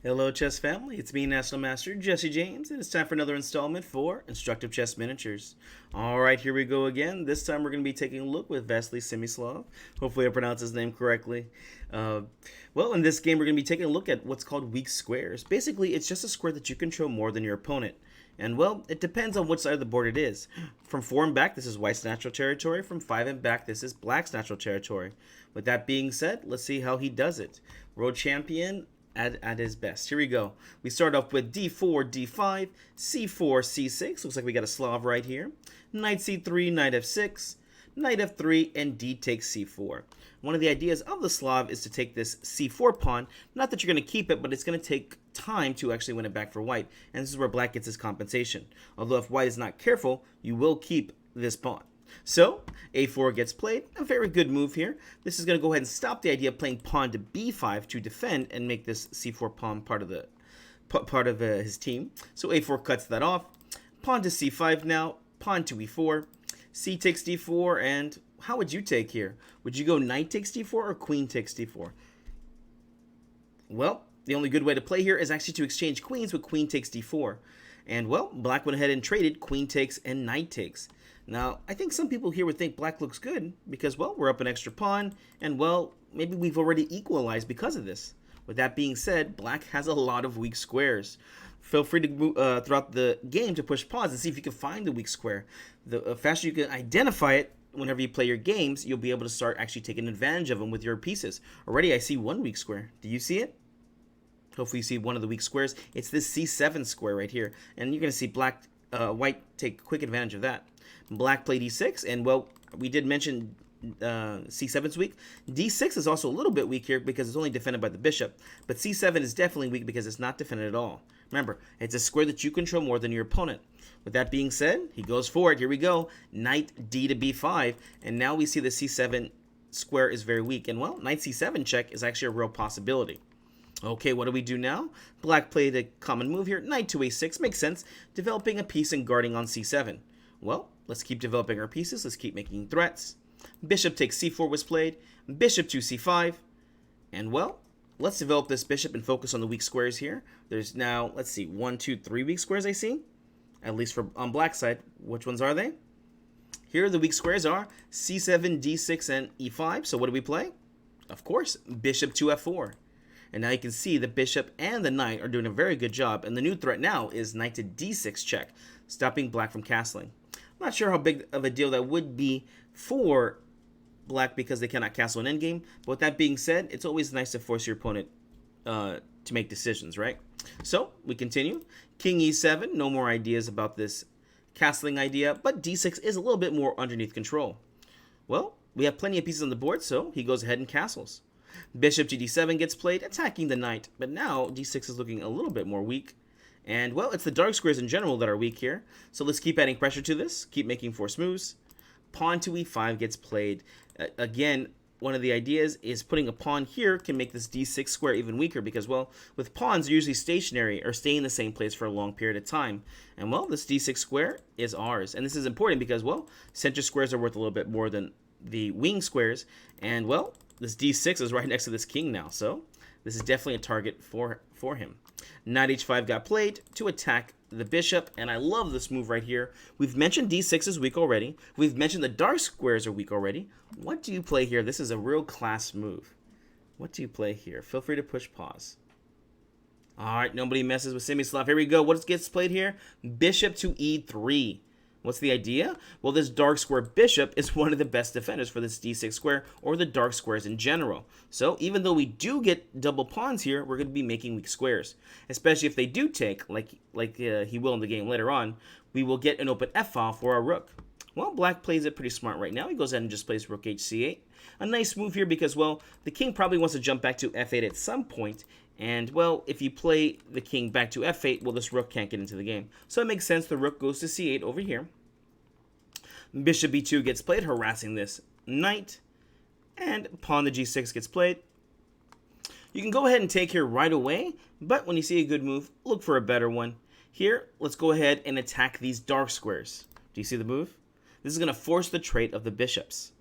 Hello, chess family. It's me, National Master Jesse James, and it's time for another installment for Instructive Chess Miniatures. All right, here we go again. This time we're going to be taking a look with Vasily Semislav. Hopefully, I pronounced his name correctly. Uh, well, in this game, we're going to be taking a look at what's called weak squares. Basically, it's just a square that you control more than your opponent. And well, it depends on which side of the board it is. From 4 and back, this is white's natural territory. From 5 and back, this is black's natural territory. With that being said, let's see how he does it. World champion at his best. Here we go. We start off with d4, d5, c4, c6. Looks like we got a Slav right here. Knight c3, knight f6, knight f3, and d takes c4. One of the ideas of the Slav is to take this c4 pawn. Not that you're going to keep it, but it's going to take time to actually win it back for white. And this is where black gets his compensation. Although if white is not careful, you will keep this pawn. So, a4 gets played. A very good move here. This is going to go ahead and stop the idea of playing pawn to b5 to defend and make this c4 pawn part of his team. So a4 cuts that off. Pawn to c5 now. Pawn to e4. C takes d4, and how would you take here? Would you go knight takes d4 or queen takes d4? Well, the only good way to play here is actually to exchange queens with queen takes d4. And, well, black went ahead and traded queen takes and knight takes. Now, I think some people here would think black looks good because, well, we're up an extra pawn, and, well, maybe we've already equalized because of this. With that being said, black has a lot of weak squares. Feel free to move, throughout the game to push pause and see if you can find the weak square. The faster you can identify it, whenever you play your games, you'll be able to start actually taking advantage of them with your pieces. Already, I see one weak square. Do you see it? Hopefully you see one of the weak squares. It's this c7 square right here. And you're going to see white take quick advantage of that. Black played e6, and, well, we did mention c7's weak. d6 is also a little bit weak here because it's only defended by the bishop. But c7 is definitely weak because it's not defended at all. Remember, it's a square that you control more than your opponent. With that being said, he goes for it. Here we go. Knight d to b5, and now we see the c7 square is very weak. And, well, knight c7 check is actually a real possibility. Okay, what do we do now? Black played a common move here. Knight to a6 makes sense. Developing a piece and guarding on c7. Well, let's keep developing our pieces. Let's keep making threats. Bishop takes c4 was played. Bishop to c5. And, well, let's develop this bishop and focus on the weak squares here. There's now, let's see, 1, 2, 3 weak squares I see. At least on black side. Which ones are they? Here the weak squares are c7, d6, and e5. So what do we play? Of course, bishop to f4. And now you can see the bishop and the knight are doing a very good job. And the new threat now is knight to d6 check, stopping black from castling. I'm not sure how big of a deal that would be for black because they cannot castle an endgame. But with that being said, it's always nice to force your opponent to make decisions, right? So we continue. King e7, no more ideas about this castling idea, but d6 is a little bit more underneath control. Well, we have plenty of pieces on the board, so he goes ahead and castles. Bishop to d7 gets played, attacking the knight, but now d6 is looking a little bit more weak. And, well, it's the dark squares in general that are weak here, so let's keep adding pressure to this, keep making force moves. Pawn to e5 gets played. Again, one of the ideas is putting a pawn here can make this d6 square even weaker because, well, with pawns, they're usually stationary or stay in the same place for a long period of time. And, well, this d6 square is ours. And this is important because, well, center squares are worth a little bit more than the wing squares. And, well, this d6 is right next to this king now, so this is definitely a target for him. Knight h5 got played to attack the bishop, and I love this move right here. We've mentioned d6 is weak already. We've mentioned the dark squares are weak already. What do you play here? This is a real class move. What do you play here? Feel free to push pause. All right, nobody messes with Semislav. Here we go. What gets played here? Bishop to e3. What's the idea? Well, this dark square bishop is one of the best defenders for this d6 square or the dark squares in general. So even though we do get double pawns here, we're going to be making weak squares. Especially if they do take, like he will in the game later on, we will get an open f-file for our rook. Well, black plays it pretty smart right now. He goes ahead and just plays rook hc8. A nice move here because, well, the king probably wants to jump back to f8 at some point. And, well, if you play the king back to f8, well, this rook can't get into the game. So it makes sense the rook goes to c8 over here. Bishop b2 gets played, harassing this knight. And pawn to g6 gets played. You can go ahead and take here right away, but when you see a good move, look for a better one. Here, let's go ahead and attack these dark squares. Do you see the move? This is going to force the trait of the bishops.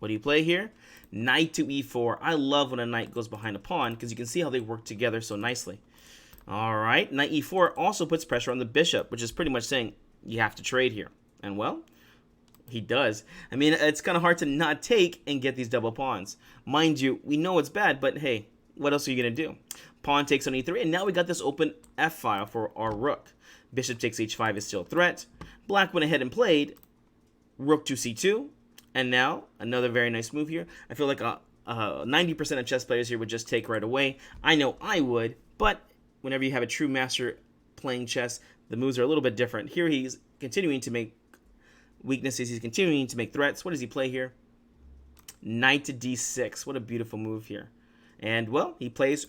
What do you play here? Knight to e4. I love when a knight goes behind a pawn because you can see how they work together so nicely. All right, knight e4 also puts pressure on the bishop, which is pretty much saying you have to trade here. And well, he does. I mean, it's kind of hard to not take and get these double pawns. Mind you, we know it's bad, but hey, what else are you going to do? Pawn takes on e3, and now we got this open f-file for our rook. Bishop takes h5 is still a threat. Black went ahead and played rook to c2, and now another very nice move here. I feel like 90% of chess players here would just take right away. I know I would, but whenever you have a true master playing chess, the moves are a little bit different. Here he's continuing to make weaknesses. He's continuing to make threats. What does he play here? Knight to d6. What a beautiful move here. And, well, he plays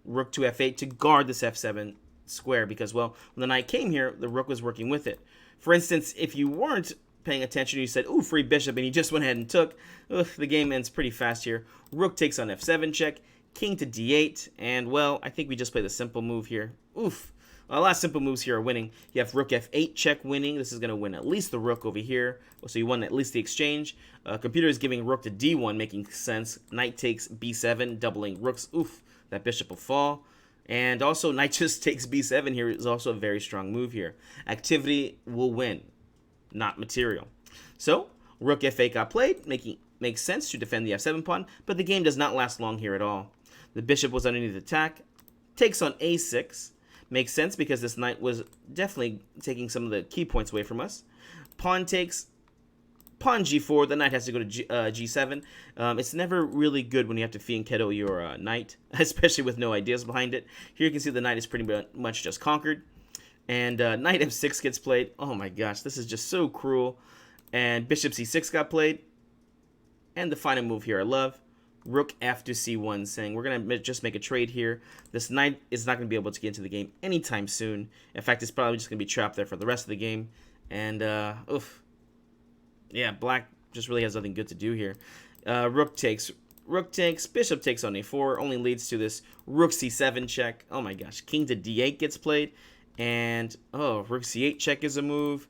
rook to f8 to guard this f7 square because, well, when the knight came here, the rook was working with it. For instance, if you weren't paying attention, you said, ooh, free bishop, and he just went ahead and took, the game ends pretty fast here. Rook takes on f7 check, king to d8, and, well, I think we just play the simple move here. Oof. A lot of simple moves here are winning. You have rook f8 check winning. This is going to win at least the rook over here. So you won at least the exchange. Computer is giving rook to d1, making sense. Knight takes b7, doubling rooks. Oof, that bishop will fall. And also, knight just takes b7 here is also a very strong move here. Activity will win, not material. So, rook f8 got played, makes sense to defend the f7 pawn, but the game does not last long here at all. The bishop was underneath attack, takes on a6. Makes sense because this knight was definitely taking some of the key points away from us. Pawn takes, pawn g4, the knight has to go to g7. It's never really good when you have to fianchetto your knight, especially with no ideas behind it. Here you can see the knight is pretty much just conquered. And knight f6 gets played. Oh my gosh, this is just so cruel. And bishop c6 got played. And the final move here I love. Rook f to c1, saying we're going to just make a trade here. This knight is not going to be able to get into the game anytime soon. In fact, it's probably just going to be trapped there for the rest of the game. And, oof. Yeah, black just really has nothing good to do here. Rook takes, bishop takes on a4, only leads to this rook c7 check. Oh my gosh, king to d8 gets played. And, oh, rook c8 check is a move.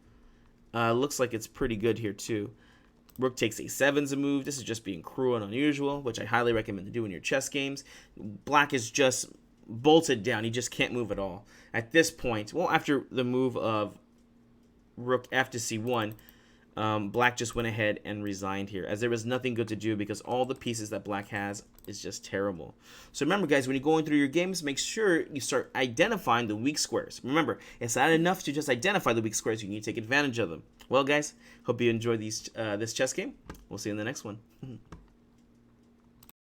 Looks like it's pretty good here too. Rook takes a7 is a move. This is just being cruel and unusual, which I highly recommend to do in your chess games. Black is just bolted down. He just can't move at all. At this point, well, after the move of rook f to c1, black just went ahead and resigned here, as there was nothing good to do because all the pieces that black has is just terrible. So remember, guys, when you're going through your games, make sure you start identifying the weak squares. Remember, it's not enough to just identify the weak squares. You need to take advantage of them. Well, guys, hope you enjoyed this chess game. We'll see you in the next one.